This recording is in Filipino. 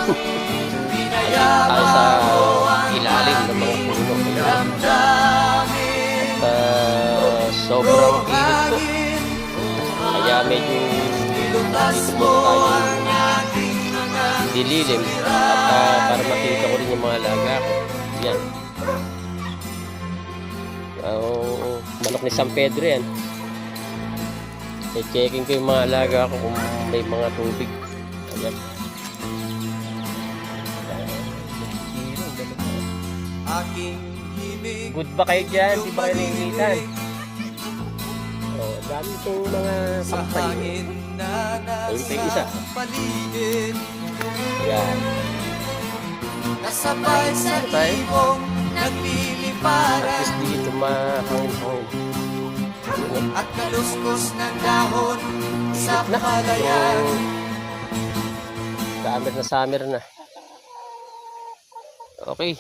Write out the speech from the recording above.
Tayo sa ilalim ng mga puno. At sobrang init po. Kaya medyo dito muna tayo dililim. At para makita ko rin yung mga alaga ko. Yan. Manok ni San Pedro yan. I-checking ko yung mga alaga ko kung may mga tubig. Ayan. Good ba kayo dyan? Di ba kayo nanginitan? Dami itong mga sampay. Ayun pa yung isa. Ayan. Kasabay sa ibong nagliliparan, at least dito mahangin-hangin. at kaluskos ng dahon sa palayan. Summer na. Okay.